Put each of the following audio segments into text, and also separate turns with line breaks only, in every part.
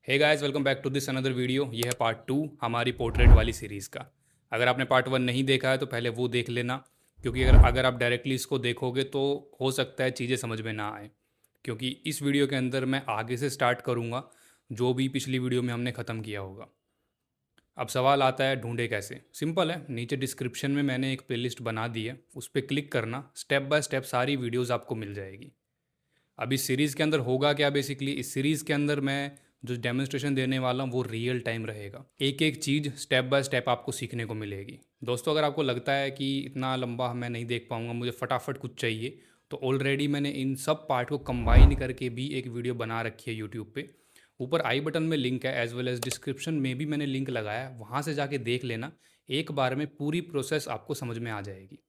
Hey guys, welcome back to this another video. ये है part 2 हमारी पोर्ट्रेट वाली सीरीज़ का। अगर आपने पार्ट 1 नहीं देखा है तो पहले वो देख लेना, क्योंकि अगर आप डायरेक्टली इसको देखोगे तो हो सकता है चीज़ें समझ में ना आए। क्योंकि इस वीडियो के अंदर मैं आगे से स्टार्ट करूँगा जो भी पिछली वीडियो में हमने ख़त्म किया होगा। अब सवाल आता है, ढूंढे कैसे? सिंपल है, नीचे डिस्क्रिप्शन में मैंने एक प्लेलिस्ट बना दी है, उस पर क्लिक करना, स्टेप बाय स्टेप सारी वीडियोज़ आपको मिल जाएगी। अब इस सीरीज़ के अंदर होगा क्या? बेसिकली इस सीरीज़ के अंदर मैं जो डेमोन्स्ट्रेशन देने वाला हूँ वो रियल टाइम रहेगा। एक एक चीज़ स्टेप बाय स्टेप आपको सीखने को मिलेगी। दोस्तों, अगर आपको लगता है कि इतना लंबा मैं नहीं देख पाऊँगा, मुझे फटाफट कुछ चाहिए, तो ऑलरेडी मैंने इन सब पार्ट को कंबाइन करके भी एक वीडियो बना रखी है यूट्यूब पे। ऊपर आई बटन में लिंक है, एज वेल एज डिस्क्रिप्शन में भी मैंने लिंक लगाया है, वहाँ से जाके देख लेना। एक बार में पूरी प्रोसेस आपको समझ में आ जाएगी।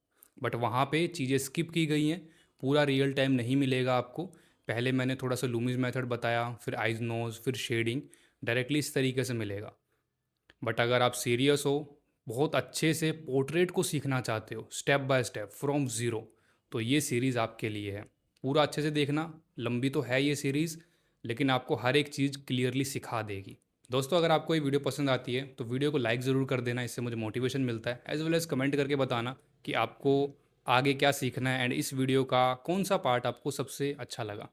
बट वहाँ पे चीज़ें स्किप की गई हैं, पूरा रियल टाइम नहीं मिलेगा आपको। पहले मैंने थोड़ा सा लूमिस मेथड बताया, फिर आइज नोज, फिर शेडिंग, डायरेक्टली इस तरीके से मिलेगा। बट अगर आप सीरियस हो, बहुत अच्छे से पोर्ट्रेट को सीखना चाहते हो step by step from zero, तो ये सीरीज़ आपके लिए है। पूरा अच्छे से देखना। लंबी तो है ये सीरीज़, लेकिन आपको हर एक चीज़ क्लियरली सिखा देगी। दोस्तों, अगर आपको ये वीडियो पसंद आती है तो वीडियो को लाइक ज़रूर कर देना, इससे मुझे मोटिवेशन मिलता है। एज वेल एज़ कमेंट करके बताना कि आपको आगे क्या सीखना है एंड इस वीडियो का कौन सा पार्ट आपको सबसे अच्छा लगा।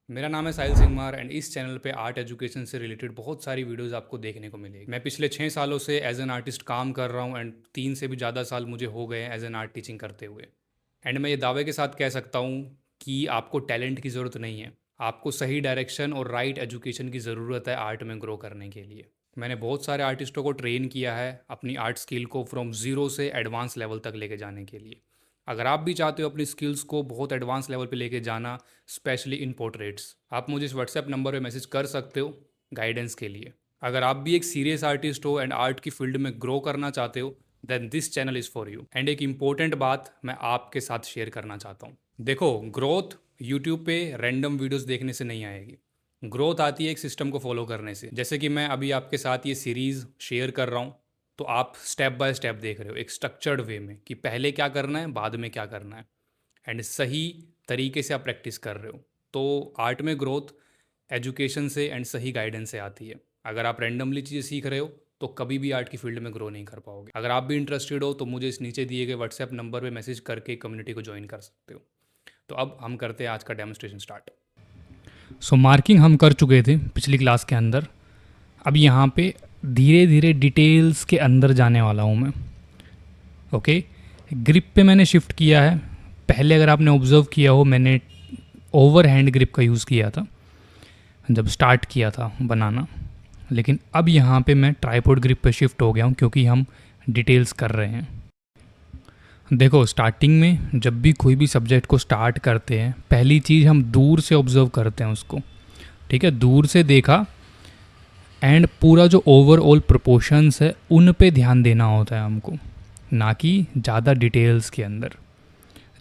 मेरा नाम है साहिल सिंगमार एंड इस चैनल पे आर्ट एजुकेशन से रिलेटेड बहुत सारी वीडियोस आपको देखने को मिलेगी। मैं पिछले 6 सालों से एज एन आर्टिस्ट काम कर रहा हूँ एंड 3 से भी ज़्यादा साल मुझे हो गए हैं एज एन आर्ट टीचिंग करते हुए। एंड मैं ये दावे के साथ कह सकता हूँ कि आपको टैलेंट की ज़रूरत नहीं है, आपको सही डायरेक्शन और राइट एजुकेशन की ज़रूरत है आर्ट में ग्रो करने के लिए। मैंने बहुत सारे आर्टिस्टों को ट्रेन किया है अपनी आर्ट स्किल को फ्रॉम ज़ीरो से एडवांस लेवल तक लेके जाने के लिए। अगर आप भी चाहते हो अपनी स्किल्स को बहुत एडवांस लेवल पे लेके जाना, स्पेशली इन पोर्ट्रेट्स, आप मुझे इस व्हाट्सएप नंबर पे मैसेज कर सकते हो गाइडेंस के लिए। अगर आप भी एक सीरियस आर्टिस्ट हो एंड आर्ट की फील्ड में ग्रो करना चाहते हो, then this channel is for you. And एक इम्पॉर्टेंट बात मैं आपके साथ शेयर करना चाहता हूँ। देखो, ग्रोथ यूट्यूब पे रैंडम वीडियोस देखने से नहीं आएगी। ग्रोथ आती है एक सिस्टम को फॉलो करने से। जैसे कि मैं अभी आपके साथ ये सीरीज़ शेयर कर रहा हूँ, तो आप स्टेप बाय स्टेप देख रहे हो एक स्ट्रक्चर्ड वे में कि पहले क्या करना है, बाद में क्या करना है, एंड सही तरीके से आप प्रैक्टिस कर रहे हो। तो आर्ट में ग्रोथ एजुकेशन से एंड सही गाइडेंस से आती है। अगर आप रैंडमली चीज़ें सीख रहे हो तो कभी भी आर्ट की फील्ड में ग्रो नहीं कर पाओगे। अगर आप भी इंटरेस्टेड हो तो मुझे इस नीचे दिए गए व्हाट्सएप नंबर पे मैसेज करके कम्युनिटी को ज्वाइन कर सकते हो। तो अब हम करते हैं आज का डेमोन्स्ट्रेशन स्टार्ट। सो मार्किंग हम कर चुके थे पिछली क्लास के अंदर। अब यहाँ पे धीरे धीरे डिटेल्स के अंदर जाने वाला हूँ मैं। ओके, ग्रिप पे मैंने शिफ्ट किया है। पहले अगर आपने ऑब्जर्व किया हो, मैंने ओवर हैंड ग्रिप का यूज़ किया था जब स्टार्ट किया था बनाना, लेकिन अब यहाँ पे मैं ट्राइपॉड ग्रिप पे शिफ्ट हो गया हूँ क्योंकि हम डिटेल्स कर रहे हैं। देखो, स्टार्टिंग में जब भी कोई भी सब्जेक्ट को स्टार्ट करते हैं, पहली चीज़ हम दूर से ऑब्जर्व करते हैं उसको। ठीक है, दूर से देखा एंड पूरा जो ओवरऑल प्रोपोर्शंस है उन पे ध्यान देना होता है हमको, ना कि ज़्यादा डिटेल्स के अंदर।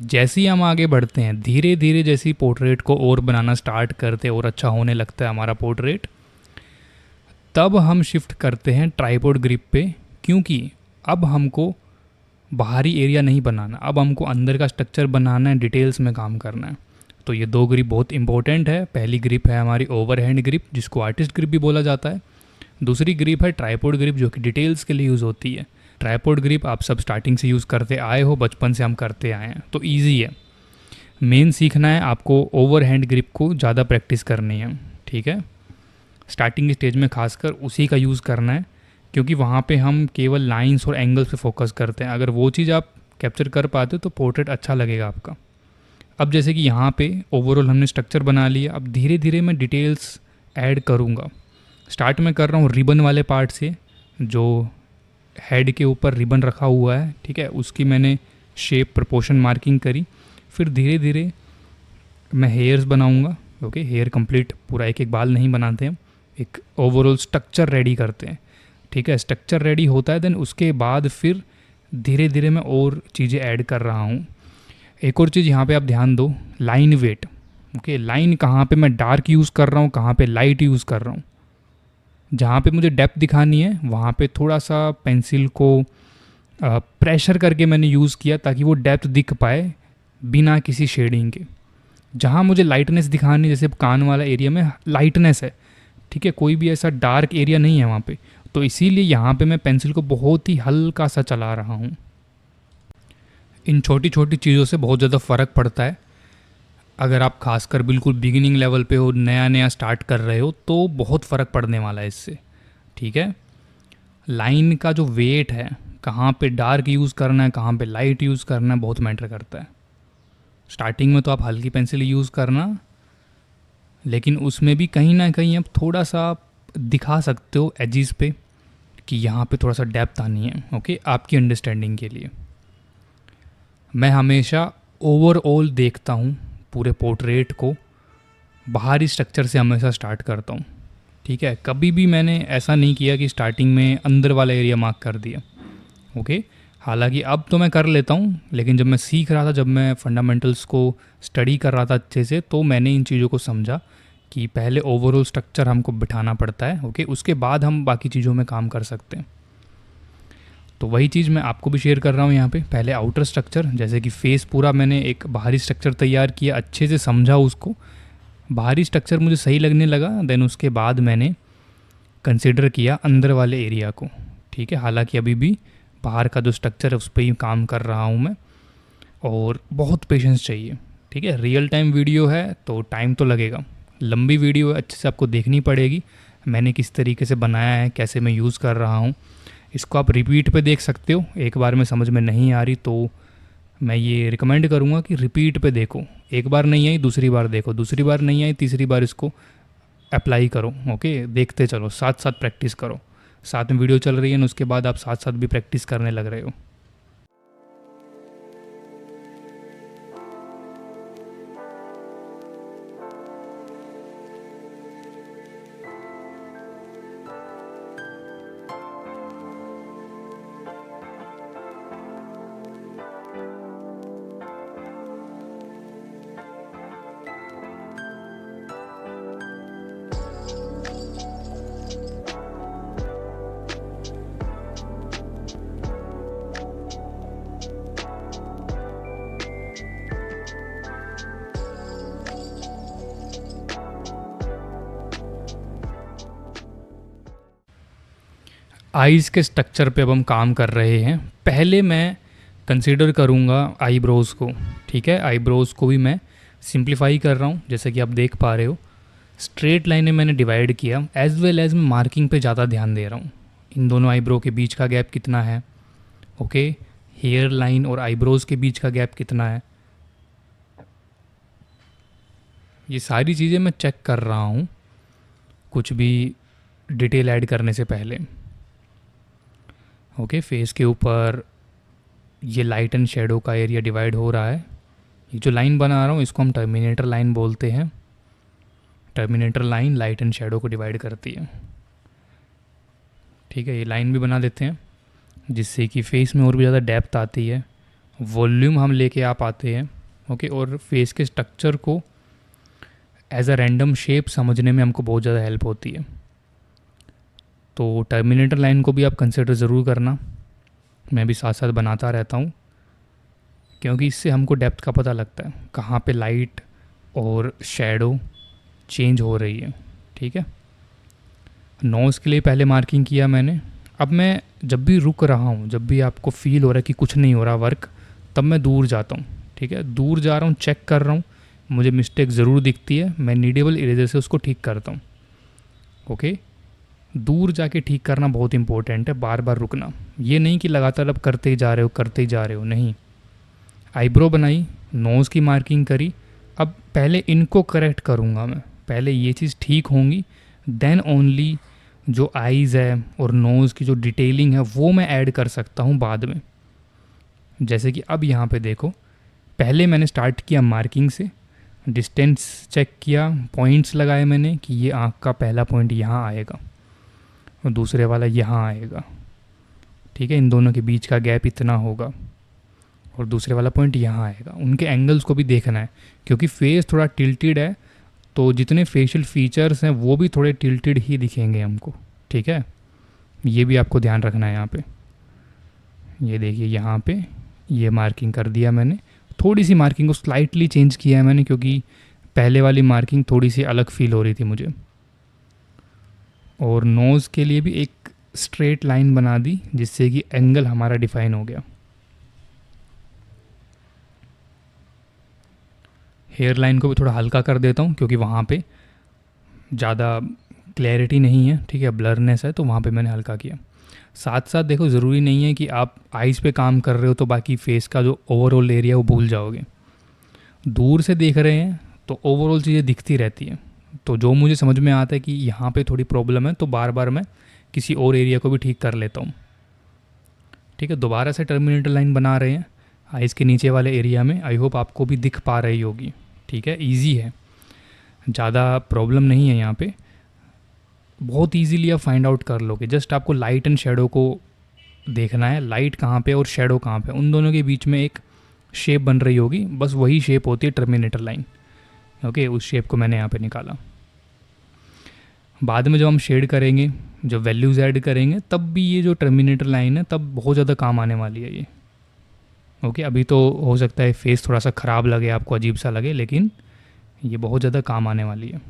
जैसे ही हम आगे बढ़ते हैं, धीरे धीरे जैसे ही पोर्ट्रेट को और बनाना स्टार्ट करते हैं और अच्छा होने लगता है हमारा पोर्ट्रेट, तब हम शिफ्ट करते हैं ट्राइपॉड ग्रिप पे, क्योंकि अब हमको बाहरी एरिया नहीं बनाना, अब हमको अंदर का स्ट्रक्चर बनाना है, डिटेल्स में काम करना है। तो ये दो ग्रिप बहुत इंपॉर्टेंट है। पहली ग्रिप है हमारी ओवर हैंड ग्रिप, जिसको आर्टिस्ट ग्रिप भी बोला जाता है। दूसरी ग्रिप है ट्राइपॉड ग्रिप, जो कि डिटेल्स के लिए यूज़ होती है। ट्राइपॉड ग्रिप आप सब स्टार्टिंग से यूज़ करते आए हो, बचपन से हम करते आए हैं, तो ईजी है। मेन सीखना है आपको ओवर हैंड ग्रिप को ज़्यादा प्रैक्टिस करनी है। ठीक है, स्टार्टिंग स्टेज में खासकर उसी का यूज़ करना है, क्योंकि वहाँ पे हम केवल लाइंस और एंगल्स पे फोकस करते हैं। अगर वो चीज़ आप कैप्चर कर पाते हो तो पोर्ट्रेट अच्छा लगेगा आपका। अब जैसे कि यहाँ पे ओवरऑल हमने स्ट्रक्चर बना लिया, अब धीरे धीरे मैं डिटेल्स ऐड करूँगा। स्टार्ट में कर रहा हूँ रिबन वाले पार्ट से, जो हेड के ऊपर रिबन रखा हुआ है। ठीक है, उसकी मैंने शेप प्रोपोर्शन मार्किंग करी। फिर धीरे धीरे मैं हेयर्स बनाऊँगा। ओके, हेयर कंप्लीट पूरा एक एक बाल नहीं बनाते हम, एक ओवरऑल स्ट्रक्चर रेडी करते हैं। ठीक है, स्ट्रक्चर रेडी होता है, देन उसके बाद फिर धीरे धीरे मैं और चीज़ें ऐड कर रहा हूँ। एक और चीज़ यहाँ पे आप ध्यान दो, लाइन वेट। ओके, लाइन कहाँ पे मैं डार्क यूज़ कर रहा हूँ, कहाँ पे लाइट यूज़ कर रहा हूँ। जहाँ पे मुझे डेप्थ दिखानी है वहाँ पे थोड़ा सा पेंसिल को प्रेशर करके मैंने यूज़ किया, ताकि वो डेप्थ दिख पाए बिना किसी शेडिंग के। जहाँ मुझे लाइटनेस दिखानी है, जैसे कान वाला एरिया में लाइटनेस है,
ठीक है, कोई भी ऐसा डार्क एरिया नहीं है वहाँ पे। तो इसीलिए यहाँ पे मैं पेंसिल को बहुत ही हल्का सा चला रहा हूँ। इन छोटी छोटी चीज़ों से बहुत ज़्यादा फ़र्क पड़ता है। अगर आप खासकर बिल्कुल बिगिनिंग लेवल पे हो, नया नया स्टार्ट कर रहे हो, तो बहुत फ़र्क पड़ने वाला है इससे। ठीक है, लाइन का जो वेट है, कहाँ पे डार्क यूज़ करना है, कहाँ पे लाइट यूज़ करना है, बहुत मैटर करता है। स्टार्टिंग में तो आप हल्की पेंसिल यूज़ करना, लेकिन उसमें भी कहीं ना कहीं आप थोड़ा सा दिखा सकते हो एजिस पे कि यहाँ पे थोड़ा सा डेप्थ आनी है। ओके, आपकी अंडरस्टैंडिंग के लिए मैं हमेशा ओवरऑल देखता हूँ पूरे पोर्ट्रेट को, बाहरी स्ट्रक्चर से हमेशा स्टार्ट करता हूँ। ठीक है, कभी भी मैंने ऐसा नहीं किया कि स्टार्टिंग में अंदर वाला एरिया मार्क कर दिया। ओके, हालांकि अब तो मैं कर लेता हूँ, लेकिन जब मैं सीख रहा था, जब मैं फंडामेंटल्स को स्टडी कर रहा था अच्छे से, तो मैंने इन चीज़ों को समझा कि पहले ओवरऑल स्ट्रक्चर हमको बिठाना पड़ता है। ओके, उसके बाद हम बाकी चीज़ों में काम कर सकते हैं। तो वही चीज़ मैं आपको भी शेयर कर रहा हूँ यहाँ पे। पहले आउटर स्ट्रक्चर, जैसे कि फेस पूरा मैंने एक बाहरी स्ट्रक्चर तैयार किया, अच्छे से समझा उसको, बाहरी स्ट्रक्चर मुझे सही लगने लगा, देन उसके बाद मैंने कंसिडर किया अंदर वाले एरिया को। ठीक है, हालांकि अभी भी बाहर का जो स्ट्रक्चर है उस पर ही काम कर रहा हूँ मैं, और बहुत पेशेंस चाहिए। ठीक है, रियल टाइम वीडियो है तो टाइम तो लगेगा, लंबी वीडियो है, अच्छे से आपको देखनी पड़ेगी मैंने किस तरीके से बनाया है, कैसे मैं यूज़ कर रहा हूँ। इसको आप रिपीट पे देख सकते हो, एक बार में समझ में नहीं आ रही तो मैं ये रिकमेंड करूँगा कि रिपीट पे देखो। एक बार नहीं आई दूसरी बार देखो, दूसरी बार नहीं आई तीसरी बार इसको अप्लाई करो। ओके, देखते चलो, साथ साथ प्रैक्टिस करो, साथ में वीडियो चल रही है ना, उसके बाद आप साथ साथ भी प्रैक्टिस करने लग रहे हो। आईज़ के स्ट्रक्चर पे अब हम काम कर रहे हैं। पहले मैं कंसीडर करूँगा आईब्रोज़ को। ठीक है, आईब्रोज़ को भी मैं सिंप्लीफाई कर रहा हूँ, जैसे कि आप देख पा रहे हो। स्ट्रेट लाइनें मैंने डिवाइड किया, एज वेल एज मैं मार्किंग पे ज़्यादा ध्यान दे रहा हूँ। इन दोनों आईब्रो के बीच का गैप कितना है, ओके, हेयर लाइन और आईब्रोज़ के बीच का गैप कितना है, ये सारी चीज़ें मैं चेक कर रहा हूँ कुछ भी डिटेल ऐड करने से पहले। ओके, फेस के ऊपर ये लाइट एंड शेडो का एरिया डिवाइड हो रहा है। ये जो लाइन बना रहा हूँ इसको हम टर्मिनेटर लाइन बोलते हैं। Terminator line light and shadow को डिवाइड करती है। ठीक है, ये लाइन भी बना देते हैं जिससे कि फेस में और भी ज़्यादा डेप्थ आती है, वॉल्यूम हम लेके आ पाते हैं। ओके, और फेस के स्ट्रक्चर को एज अ रैंडम शेप समझने में हमको बहुत ज़्यादा हेल्प होती है। तो टर्मिनेटर लाइन को भी आप कंसिडर ज़रूर करना, मैं भी साथ साथ बनाता रहता हूँ, क्योंकि इससे हमको डेप्थ का पता लगता है, कहाँ पे लाइट और शेडो चेंज हो रही है। ठीक है, नोज़ के लिए पहले मार्किंग किया मैंने। अब मैं जब भी रुक रहा हूँ, जब भी आपको फील हो रहा है कि कुछ नहीं हो रहा वर्क, तब मैं दूर जाता हूँ। ठीक है, दूर जा रहा हूँ, चेक कर रहा हूँ, मुझे मिस्टेक ज़रूर दिखती है, मैं नीडेबल इरेजर से उसको ठीक करता हूँ। ओके, दूर जाके ठीक करना बहुत इंपॉर्टेंट है, बार बार रुकना, ये नहीं कि लगातार अब करते ही जा रहे हो करते ही जा रहे हो, नहीं। आईब्रो बनाई, नोज़ की मार्किंग करी, अब पहले इनको करेक्ट करूँगा मैं, पहले ये चीज़ ठीक होंगी, देन ओनली जो आईज़ है और नोज़ की जो डिटेलिंग है वो मैं ऐड कर सकता हूँ बाद में। जैसे कि अब यहाँ पे देखो, पहले मैंने स्टार्ट किया मार्किंग से, डिस्टेंस चेक किया, पॉइंट्स लगाए मैंने कि ये आँख का पहला पॉइंट यहाँ आएगा और दूसरे वाला यहाँ आएगा। ठीक है, इन दोनों के बीच का गैप इतना होगा और दूसरे वाला पॉइंट यहाँ आएगा। उनके एंगल्स को भी देखना है, क्योंकि फेस थोड़ा टिल्टेड है, तो जितने फेशियल फीचर्स हैं वो भी थोड़े टिल्टेड ही दिखेंगे हमको। ठीक है, ये भी आपको ध्यान रखना है। यहाँ पे ये देखिए, यहाँ पे ये मार्किंग कर दिया मैंने, थोड़ी सी मार्किंग को स्लाइटली चेंज किया है मैंने, क्योंकि पहले वाली मार्किंग थोड़ी सी अलग फील हो रही थी मुझे। और नोज़ के लिए भी एक स्ट्रेट लाइन बना दी जिससे कि एंगल हमारा डिफाइन हो गया। हेयर लाइन को भी थोड़ा हल्का कर देता हूँ क्योंकि वहाँ पे ज़्यादा क्लैरिटी नहीं है, ठीक है, ब्लरनेस है, तो वहाँ पे मैंने हल्का किया। साथ साथ देखो, ज़रूरी नहीं है कि आप आइज़ पे काम कर रहे हो तो बाकी फेस का जो ओवरऑल एरिया वो भूल जाओगे। दूर से देख रहे हैं तो ओवरऑल चीज़ें दिखती रहती हैं। तो जो मुझे समझ में आता है कि यहाँ पे थोड़ी प्रॉब्लम है तो बार बार मैं किसी और एरिया को भी ठीक कर लेता हूँ। ठीक है, दोबारा से टर्मिनेटर लाइन बना रहे हैं आइज़ के नीचे वाले एरिया में। आई होप आपको भी दिख पा रही होगी। ठीक है, ईजी है, ज़्यादा प्रॉब्लम नहीं है यहाँ पे, बहुत ईजीली आप फाइंड आउट कर लोगे। जस्ट आपको लाइट एंड शेडो को देखना है, लाइट कहाँ पे और शेडो कहाँ पे, उन दोनों के बीच में एक शेप बन रही होगी, बस वही शेप होती है टर्मिनेटर लाइन। ओके, उस शेप को मैंने यहाँ पे निकाला। बाद में जब हम शेड करेंगे, जब वैल्यूज़ ऐड करेंगे, तब भी ये जो टर्मिनेटर लाइन है तब बहुत ज़्यादा काम आने वाली है ये। ओके, अभी तो हो सकता है फेस थोड़ा सा ख़राब लगे आपको, अजीब सा लगे, लेकिन ये बहुत ज़्यादा काम आने वाली है।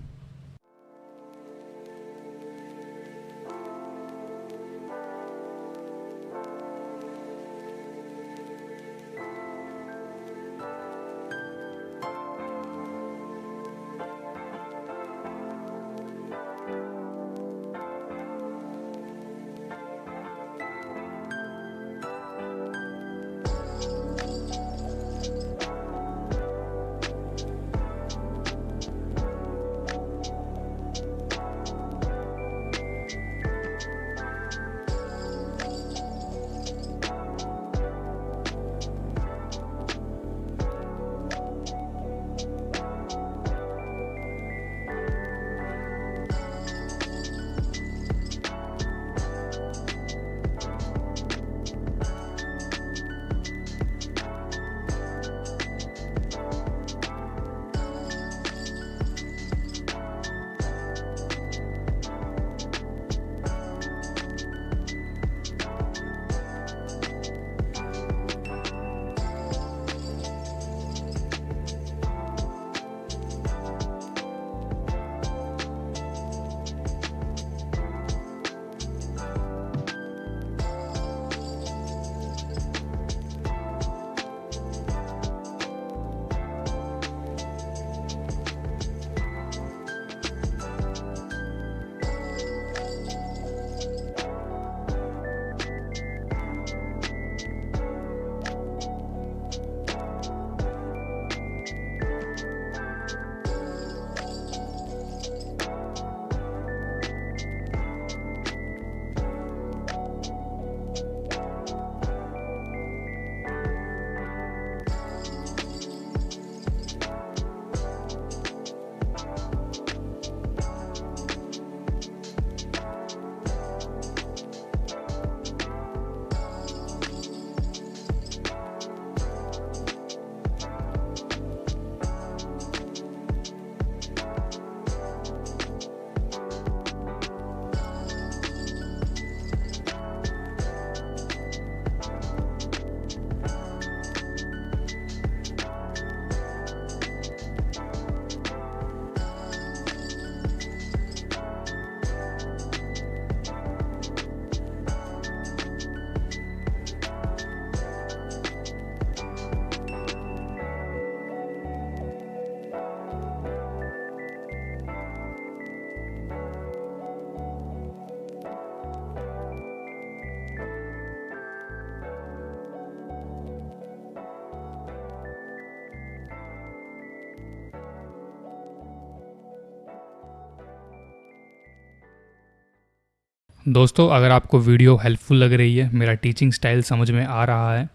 दोस्तों, अगर आपको वीडियो हेल्पफुल लग रही है, मेरा टीचिंग स्टाइल समझ में आ रहा है,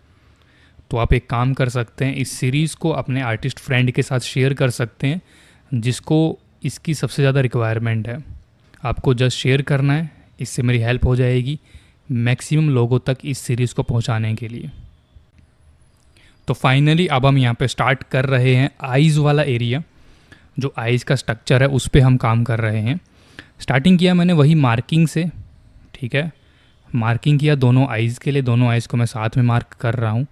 तो आप एक काम कर सकते हैं, इस सीरीज़ को अपने आर्टिस्ट फ्रेंड के साथ शेयर कर सकते हैं जिसको इसकी सबसे ज़्यादा रिक्वायरमेंट है। आपको जस्ट शेयर करना है, इससे मेरी हेल्प हो जाएगी मैक्सिमम लोगों तक इस सीरीज़ को पहुंचाने के लिए। तो फाइनली अब हम यहाँ पे स्टार्ट कर रहे हैं आइज़ वाला एरिया। जो आइज़ का स्ट्रक्चर है उस पर हम काम कर रहे हैं। स्टार्टिंग किया मैंने वही मार्किंग से, ठीक है, मार्किंग किया दोनों आइज़ के लिए, दोनों आइज़ को मैं साथ में मार्क कर रहा हूँ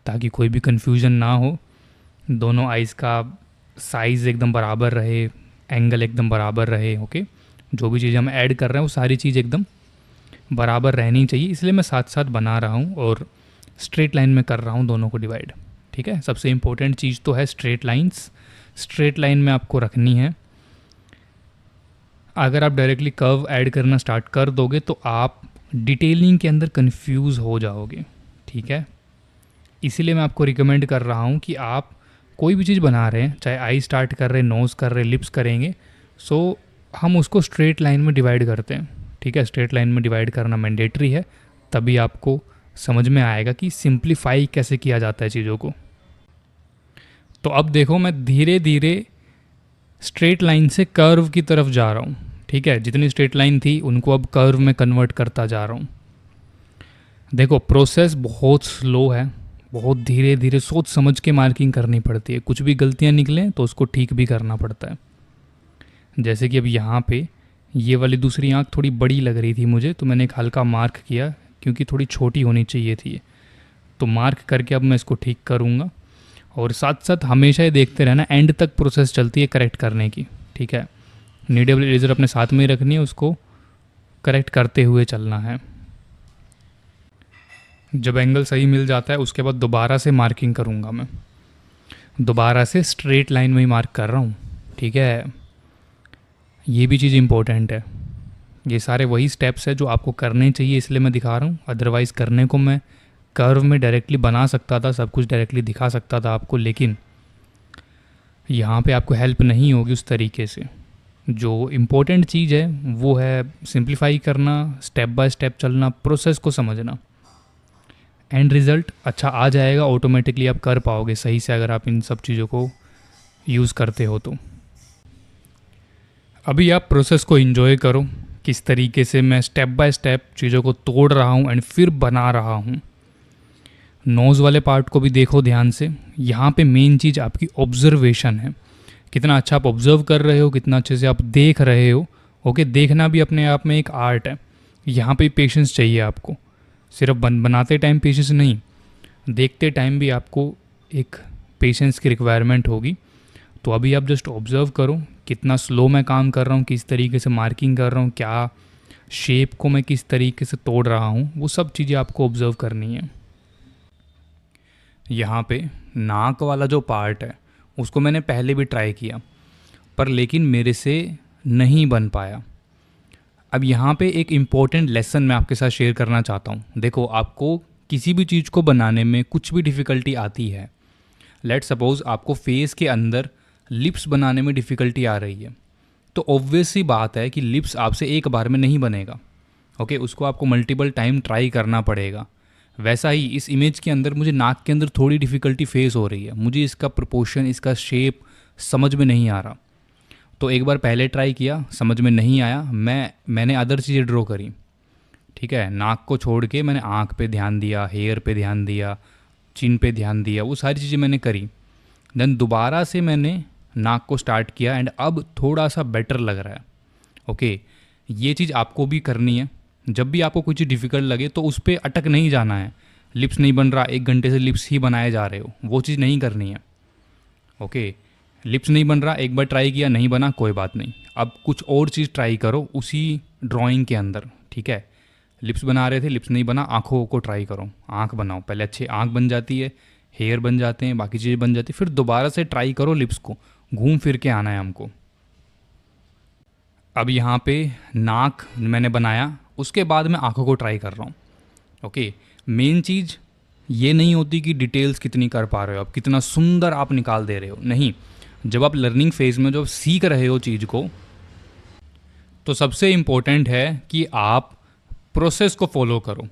ताकि कोई भी कन्फ्यूज़न ना हो। दोनों आइज़ का साइज़ एकदम बराबर रहे, एंगल एकदम बराबर रहे। ओके, जो भी चीज़ हम ऐड कर रहे हैं वो सारी चीज़ एकदम बराबर रहनी चाहिए, इसलिए मैं साथ साथ बना रहा हूँ और स्ट्रेट लाइन में कर रहा हूँ दोनों को डिवाइड। ठीक है, सबसे इम्पोर्टेंट चीज़ तो है स्ट्रेट लाइंस, स्ट्रेट लाइन में आपको रखनी है। अगर आप डायरेक्टली कर्व ऐड करना स्टार्ट कर दोगे तो आप डिटेलिंग के अंदर कंफ्यूज हो जाओगे। ठीक है, इसीलिए मैं आपको रिकमेंड कर रहा हूँ कि आप कोई भी चीज़ बना रहे हैं, चाहे आई स्टार्ट कर रहे हैं, नोज़ कर रहे हैं, लिप्स करेंगे, सो हम उसको स्ट्रेट लाइन में डिवाइड करते हैं। ठीक है, स्ट्रेट लाइन में डिवाइड करना मैंडेटरी है, तभी आपको समझ में आएगा कि सिंप्लीफाई कैसे किया जाता है चीज़ों को। तो अब देखो मैं धीरे धीरे स्ट्रेट लाइन से कर्व की तरफ जा रहा हूँ। ठीक है, जितनी स्ट्रेट लाइन थी उनको अब कर्व में कन्वर्ट करता जा रहा हूँ। देखो प्रोसेस बहुत स्लो है, बहुत धीरे धीरे सोच समझ के मार्किंग करनी पड़ती है, कुछ भी गलतियाँ निकलें तो उसको ठीक भी करना पड़ता है। जैसे कि अब यहाँ पे ये वाली दूसरी आँख थोड़ी बड़ी लग रही थी मुझे, तो मैंने एक हल्का मार्क किया क्योंकि थोड़ी छोटी होनी चाहिए थी, तो मार्क करके अब मैं इसको ठीक करूँगा। और साथ साथ हमेशा ये देखते रहना, एंड तक प्रोसेस चलती है करेक्ट करने की। ठीक है, नीडेबल इरेजर अपने साथ में ही रखनी है, उसको करेक्ट करते हुए चलना है। जब एंगल सही मिल जाता है उसके बाद दोबारा से मार्किंग करूँगा मैं, दोबारा से स्ट्रेट लाइन में ही मार्क कर रहा हूँ। ठीक है, ये भी चीज़ इम्पोर्टेंट है, ये सारे वही स्टेप्स है जो आपको करने चाहिए, इसलिए मैं दिखा रहा हूँ। अदरवाइज़ करने को मैं कर्व में डायरेक्टली बना सकता था, सब कुछ डायरेक्टली दिखा सकता था आपको, लेकिन यहाँ पे आपको हेल्प नहीं होगी उस तरीके से। जो इम्पोर्टेंट चीज़ है वो है सिंप्लीफाई करना, स्टेप बाय स्टेप चलना, प्रोसेस को समझना। एंड रिज़ल्ट अच्छा आ जाएगा, ऑटोमेटिकली आप कर पाओगे सही से अगर आप इन सब चीज़ों को यूज़ करते हो तो। अभी आप प्रोसेस को एंजॉय करो, किस तरीके से मैं स्टेप बाय स्टेप चीज़ों को तोड़ रहा हूँ एंड फिर बना रहा हूँ। नोज़ वाले पार्ट को भी देखो ध्यान से, यहाँ पे मेन चीज़ आपकी ऑब्जर्वेशन है, कितना अच्छा आप ऑब्जर्व कर रहे हो, कितना अच्छे से आप देख रहे हो। ओके, देखना भी अपने आप में एक आर्ट है, यहाँ पे पेशेंस चाहिए आपको, सिर्फ बनाते टाइम पेशेंस नहीं, देखते टाइम भी आपको एक पेशेंस की रिक्वायरमेंट होगी। तो अभी आप जस्ट ऑब्ज़र्व करो कितना स्लो मैं काम कर रहा हूँ, किस तरीके से मार्किंग कर रहा हूँ, क्या शेप को मैं किस तरीके से तोड़ रहा हूँ, वो सब चीज़ें आपको ऑब्ज़र्व करनी है। यहाँ पे नाक वाला जो पार्ट है उसको मैंने पहले भी ट्राई किया, पर लेकिन मेरे से नहीं बन पाया। अब यहाँ पे एक इम्पॉर्टेंट लेसन मैं आपके साथ शेयर करना चाहता हूँ। देखो, आपको किसी भी चीज़ को बनाने में कुछ भी डिफ़िकल्टी आती है, लेट सपोज़ आपको फेस के अंदर लिप्स बनाने में डिफ़िकल्टी आ रही है, तो ऑब्वियस सी बात है कि लिप्स आपसे एक बार में नहीं बनेगा। ओके, उसको आपको मल्टीपल टाइम ट्राई करना पड़ेगा। वैसा ही इस इमेज के अंदर मुझे नाक के अंदर थोड़ी डिफ़िकल्टी फेस हो रही है, मुझे इसका प्रोपोर्शन, इसका शेप समझ में नहीं आ रहा। तो एक बार पहले ट्राई किया, समझ में नहीं आया, मैंने अदर चीज़ें ड्रॉ करी। ठीक है, नाक को छोड़ के मैंने आँख पे ध्यान दिया, हेयर पे ध्यान दिया, चिन पे ध्यान दिया, वो सारी चीज़ें मैंने करी। देन दोबारा से मैंने नाक को स्टार्ट किया एंड अब थोड़ा सा बेटर लग रहा है। ओके, ये चीज़ आपको भी करनी है। जब भी आपको कुछ डिफ़िकल्ट लगे तो उस पर अटक नहीं जाना है। लिप्स नहीं बन रहा, 1 घंटे से लिप्स ही बनाए जा रहे हो, वो चीज़ नहीं करनी है। ओके, लिप्स नहीं बन रहा, एक बार ट्राई किया, नहीं बना, कोई बात नहीं, अब कुछ और चीज़ ट्राई करो उसी ड्राइंग के अंदर। ठीक है, लिप्स बना रहे थे, लिप्स नहीं बना, आँखों को ट्राई करो, आँख बनाओ, पहले अच्छी आँख बन जाती है, हेयर बन जाते हैं, बाकी चीज़ें बन जाती है, फिर दोबारा से ट्राई करो लिप्स को, घूम फिर के आना है हमको। अब यहाँ पे नाक मैंने बनाया, उसके बाद मैं आँखों को ट्राई कर रहा हूँ। ओके, मेन चीज़ ये नहीं होती कि डिटेल्स कितनी कर पा रहे हो आप, कितना सुंदर आप निकाल दे रहे हो, नहीं। जब आप लर्निंग फेज़ में जब सीख रहे हो चीज़ को, तो सबसे इम्पोर्टेंट है कि आप प्रोसेस को फॉलो करो।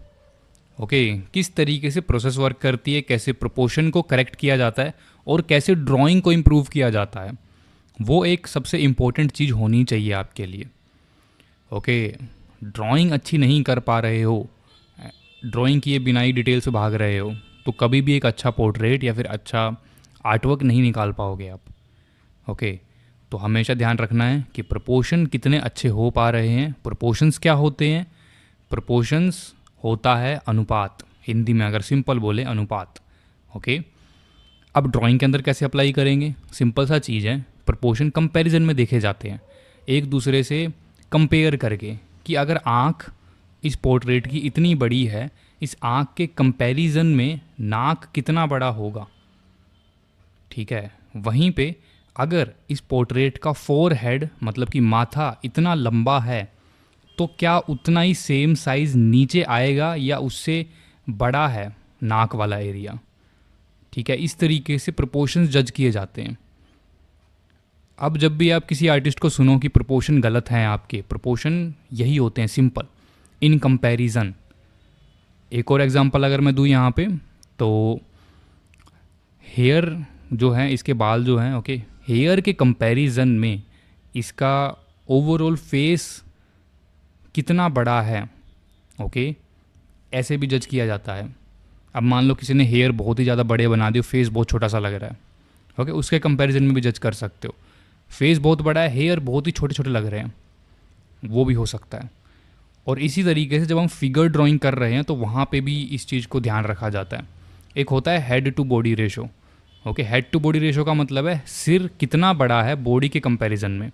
ओके, किस तरीके से प्रोसेस वर्क करती है, कैसे प्रोपोर्शन को करेक्ट किया जाता है और कैसे ड्राइंग को इम्प्रूव किया जाता है, वो एक सबसे इम्पोर्टेंट चीज़ होनी चाहिए आपके लिए। ओके, ड्राइंग अच्छी नहीं कर पा रहे हो, ड्राइंग किए बिना ही डिटेल से भाग रहे हो, तो कभी भी एक अच्छा पोर्ट्रेट या फिर अच्छा आर्टवर्क नहीं निकाल पाओगे आप। ओके, तो हमेशा ध्यान रखना है कि प्रोपोर्शन कितने अच्छे हो पा रहे हैं। प्रोपोर्शंस क्या होते हैं? प्रोपोर्शंस होता है अनुपात, हिंदी में अगर सिंपल बोले अनुपात। ओके, अब ड्राइंग के अंदर कैसे अप्लाई करेंगे? सिंपल सा चीज़ है, प्रोपोर्शन कंपैरिजन में देखे जाते हैं, एक दूसरे से कंपेयर करके कि अगर आँख इस पोर्ट्रेट की इतनी बड़ी है, इस आँख के कंपैरिजन में नाक कितना बड़ा होगा। ठीक है, वहीं पे अगर इस पोर्ट्रेट का फोर हेड मतलब कि माथा इतना लंबा है तो क्या उतना ही सेम साइज़ नीचे आएगा या उससे बड़ा है नाक वाला एरिया। ठीक है, इस तरीके से प्रोपोर्शंस जज किए जाते हैं। अब जब भी आप किसी आर्टिस्ट को सुनो कि प्रोपोर्शन गलत हैं आपके, प्रोपोर्शन यही होते हैं सिंपल, इन कंपैरिजन। एक और एग्जांपल अगर मैं दूँ यहाँ पे, तो हेयर जो है, इसके बाल जो हैं, ओके, हेयर के कंपैरिजन में इसका ओवरऑल फेस कितना बड़ा है, ओके, ऐसे भी जज किया जाता है। अब मान लो किसी ने हेयर बहुत ही ज़्यादा बड़े बना दिए, फेस बहुत छोटा सा लग रहा है, ओके, उसके कंपैरिजन में भी जज कर सकते हो। फेस बहुत बड़ा है, हेयर बहुत ही छोटे छोटे लग रहे हैं, वो भी हो सकता है। और इसी तरीके से जब हम फिगर ड्राइंग कर रहे हैं तो वहाँ पे भी इस चीज़ को ध्यान रखा जाता है। एक होता है head to body ratio, okay, head to body ratio का मतलब है सिर कितना बड़ा है बॉडी के कंपैरिजन में,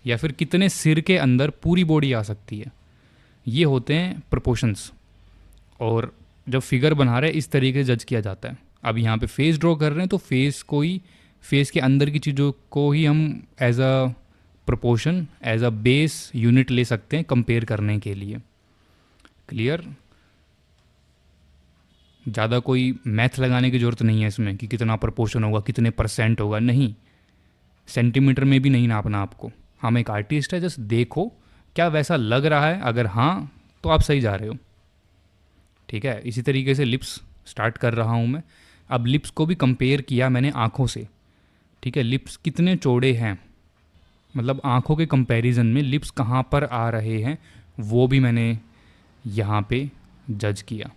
या फिर कितने सिर के अंदर पूरी बॉडी आ सकती है। ये होते हैं प्रोपोर्शंस। और जब फिगर बना रहे हैं इस तरीके से जज किया जाता है। अब यहाँ पे फेस ड्रॉ कर रहे हैं तो फेस को ही, फेस के अंदर की चीज़ों को ही हम as a proportion, as a base unit ले सकते हैं कंपेयर करने के लिए। क्लियर? ज़्यादा कोई मैथ लगाने की ज़रूरत नहीं है इसमें कि कितना प्रोपोर्शन होगा, कितने परसेंट होगा, नहीं, सेंटीमीटर में भी नहीं नापना आपको। हम एक आर्टिस्ट है, जस्ट देखो क्या वैसा लग रहा है, अगर हाँ तो आप सही जा रहे हो। ठीक है, इसी तरीके से लिप्स स्टार्ट कर रहा हूँ मैं। अब लिप्स को भी कंपेयर किया मैंने आँखों से। ठीक है, लिप्स कितने चौड़े हैं, मतलब आँखों के कंपैरिजन में लिप्स कहाँ पर आ रहे हैं, वो भी मैंने यहाँ पे जज किया।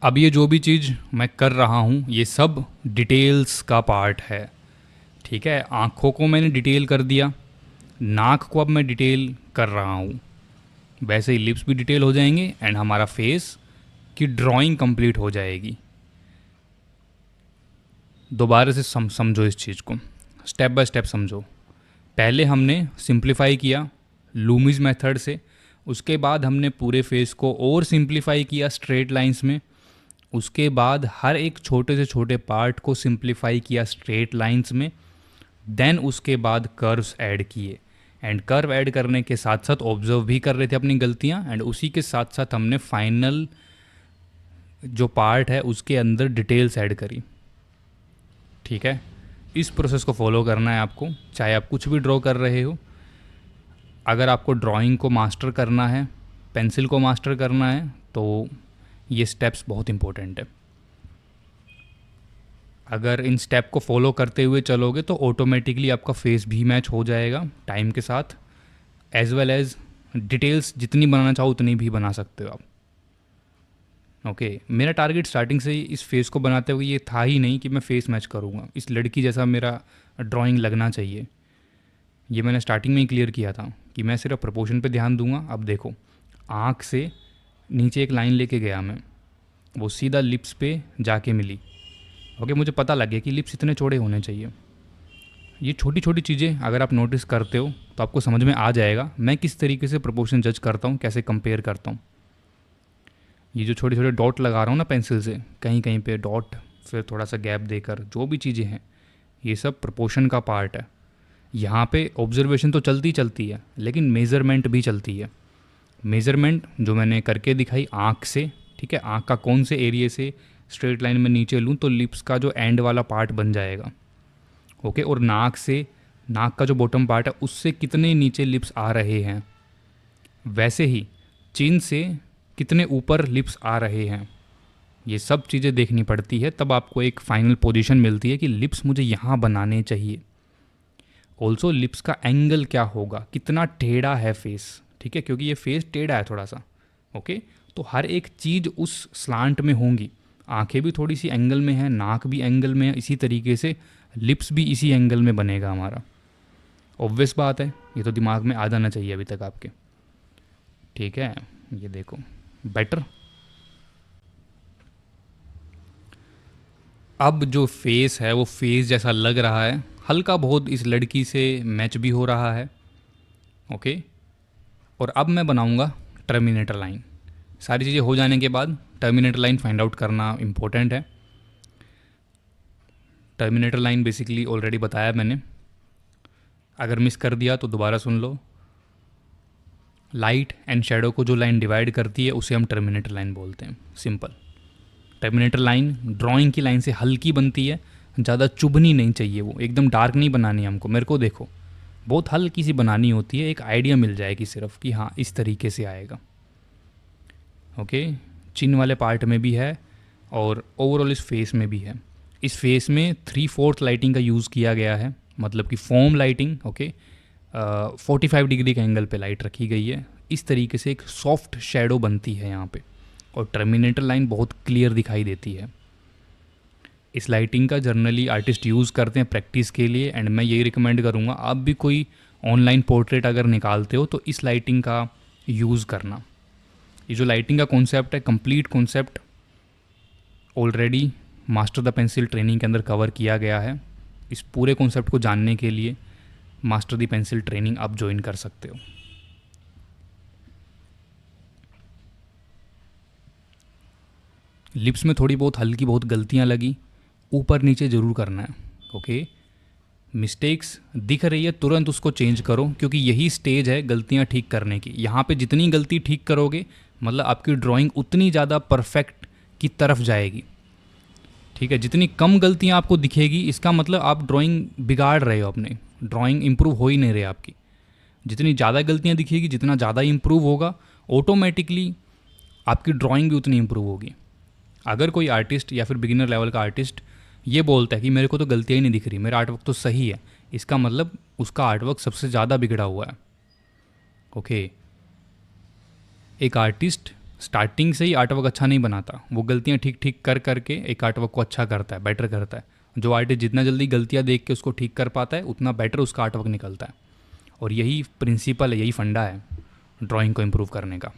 अब ये जो भी चीज़ मैं कर रहा हूँ ये सब डिटेल्स का पार्ट है, ठीक है। आँखों को मैंने डिटेल कर दिया, नाक को अब मैं डिटेल कर रहा हूँ, वैसे ही लिप्स भी डिटेल हो जाएंगे एंड हमारा फेस की ड्राइंग कंप्लीट हो जाएगी। दोबारा से समझो इस चीज़ को, स्टेप बाय स्टेप समझो। पहले हमने सिंप्लीफाई किया लूमिज मेथड से, उसके बाद हमने पूरे फेस को और सिंप्लीफाई किया स्ट्रेट लाइंस में, उसके बाद हर एक छोटे से छोटे पार्ट को सिंप्लीफाई किया स्ट्रेट लाइंस में, देन उसके बाद कर्व्स ऐड किए एंड कर्व ऐड करने के साथ साथ ऑब्जर्व भी कर रहे थे अपनी गलतियां एंड उसी के साथ साथ हमने फाइनल जो पार्ट है उसके अंदर डिटेल्स ऐड करी, ठीक है। इस प्रोसेस को फॉलो करना है आपको, चाहे आप कुछ भी ड्रॉ कर रहे हो। अगर आपको ड्राइंग को मास्टर करना है, पेंसिल को मास्टर करना है, तो ये स्टेप्स बहुत इंपॉर्टेंट है। अगर इन स्टेप को फॉलो करते हुए चलोगे तो ऑटोमेटिकली आपका फेस भी मैच हो जाएगा टाइम के साथ, एज वेल एज डिटेल्स जितनी बनाना चाहो उतनी भी बना सकते हो आप। ओके, मेरा टारगेट स्टार्टिंग से ही इस फेस को बनाते हुए ये था ही नहीं कि मैं फेस मैच करूँगा, इस लड़की जैसा मेरा ड्राइंग लगना चाहिए। ये मैंने स्टार्टिंग में ही क्लियर किया था कि मैं सिर्फ प्रपोर्शन पे ध्यान दूंगा। अब देखो, आँख से नीचे एक लाइन लेके गया मैं, वो सीधा लिप्स पे जाके मिली। ओके, मुझे पता लग गया कि लिप्स इतने चौड़े होने चाहिए। ये छोटी छोटी चीज़ें अगर आप नोटिस करते हो तो आपको समझ में आ जाएगा मैं किस तरीके से प्रपोर्शन जज करता हूँ, कैसे कंपेयर करता हूँ। ये जो छोटे छोटे डॉट लगा रहा हूँ ना पेंसिल से, कहीं कहीं पे डॉट, फिर थोड़ा सा गैप देकर, जो भी चीज़ें हैं ये सब प्रपोर्शन का पार्ट है। यहाँ पे ऑब्जर्वेशन तो चलती चलती है लेकिन मेज़रमेंट भी चलती है। मेज़रमेंट जो मैंने करके दिखाई आँख से, ठीक है, आँख का कौन से एरिया से स्ट्रेट लाइन में नीचे लूँ तो लिप्स का जो एंड वाला पार्ट बन जाएगा। ओके, और नाक से, नाक का जो बॉटम पार्ट है उससे कितने नीचे लिप्स आ रहे हैं, वैसे ही चिन से कितने ऊपर लिप्स आ रहे हैं, ये सब चीज़ें देखनी पड़ती है। तब आपको एक फाइनल पोजीशन मिलती है कि लिप्स मुझे यहाँ बनाने चाहिए। ऑल्सो लिप्स का एंगल क्या होगा, कितना टेढ़ा है फेस, ठीक है, क्योंकि ये फेस टेढ़ा है थोड़ा सा। ओके, तो हर एक चीज़ उस स्लांट में होंगी। आंखें भी थोड़ी सी एंगल में है, नाक भी एंगल में है, इसी तरीके से लिप्स भी इसी एंगल में बनेगा हमारा। ऑब्वियस बात है, ये तो दिमाग में आ जाना चाहिए अभी तक आपके, ठीक है। ये देखो बेटर। अब जो फेस है वो फेस जैसा लग रहा है, हल्का बहुत इस लड़की से मैच भी हो रहा है। ओके, और अब मैं बनाऊंगा टर्मिनेटर लाइन। सारी चीज़ें हो जाने के बाद टर्मिनेटर लाइन फाइंड आउट करना इम्पोर्टेंट है। टर्मिनेटर लाइन बेसिकली ऑलरेडी बताया मैंने, अगर मिस कर दिया तो दोबारा सुन लो। लाइट एंड शेडो को जो लाइन डिवाइड करती है उसे हम टर्मिनेटर लाइन बोलते हैं, सिंपल। टर्मिनेटर लाइन ड्राइंग की लाइन से हल्की बनती है, ज़्यादा चुभनी नहीं चाहिए, वो एकदम डार्क नहीं बनानी हमको। मेरे को देखो बहुत हल्की सी बनानी होती है, एक आइडिया मिल जाएगी सिर्फ कि हाँ इस तरीके से आएगा। ओके, चिन वाले पार्ट में भी है और ओवरऑल इस फेस में भी है। इस फेस में 3/4 लाइटिंग का यूज़ किया गया है, मतलब कि फोम लाइटिंग। ओके, 45 डिग्री का एंगल पे लाइट रखी गई है, इस तरीके से एक सॉफ्ट शेडो बनती है यहाँ पे, और टर्मिनेटर लाइन बहुत क्लियर दिखाई देती है। इस लाइटिंग का जनरली आर्टिस्ट यूज़ करते हैं प्रैक्टिस के लिए, एंड मैं यही रिकमेंड करूँगा आप भी कोई ऑनलाइन पोर्ट्रेट अगर निकालते हो तो इस लाइटिंग का यूज़ करना। ये जो लाइटिंग का कॉन्सेप्ट है, complete concept already master the pencil training के अंदर कवर किया गया है। इस पूरे कॉन्सेप्ट को जानने के लिए मास्टर द पेंसिल ट्रेनिंग आप ज्वाइन कर सकते हो। लिप्स में थोड़ी बहुत हल्की बहुत गलतियां लगी, ऊपर नीचे ज़रूर करना है। ओके, मिस्टेक्स दिख रही है तुरंत उसको चेंज करो, क्योंकि यही स्टेज है गलतियां ठीक करने की। यहाँ पे जितनी गलती ठीक करोगे मतलब आपकी ड्राइंग उतनी ज़्यादा परफेक्ट की तरफ जाएगी, ठीक है। जितनी कम गलतियां आपको दिखेगी इसका मतलब आप ड्राइंग बिगाड़ रहे हो, अपने ड्राइंग इंप्रूव हो ही नहीं रही आपकी। जितनी ज़्यादा गलतियां दिखेगी, जितना ज़्यादा इंप्रूव होगा, ऑटोमेटिकली आपकी ड्राइंग भी उतनी इंप्रूव होगी। अगर कोई आर्टिस्ट या फिर बिगिनर लेवल का आर्टिस्ट ये बोलता है कि मेरे को तो गलतियाँ ही नहीं दिख रही, मेरा आर्टवर्क तो सही है, इसका मतलब उसका आर्टवर्क सबसे ज़्यादा बिगड़ा हुआ है। ओके, एक आर्टिस्ट
स्टार्टिंग से ही आर्टवर्क अच्छा नहीं बनाता, वो गलतियाँ ठीक ठीक कर करके एक आर्टवर्क को अच्छा करता है, बेटर करता है। जो आर्टिस्ट जितना जल्दी गलतियाँ देख के उसको ठीक कर पाता है उतना बेटर उसका आर्टवर्क निकलता है। और यही प्रिंसिपल है, यही फंडा है ड्राइंग को इम्प्रूव करने का।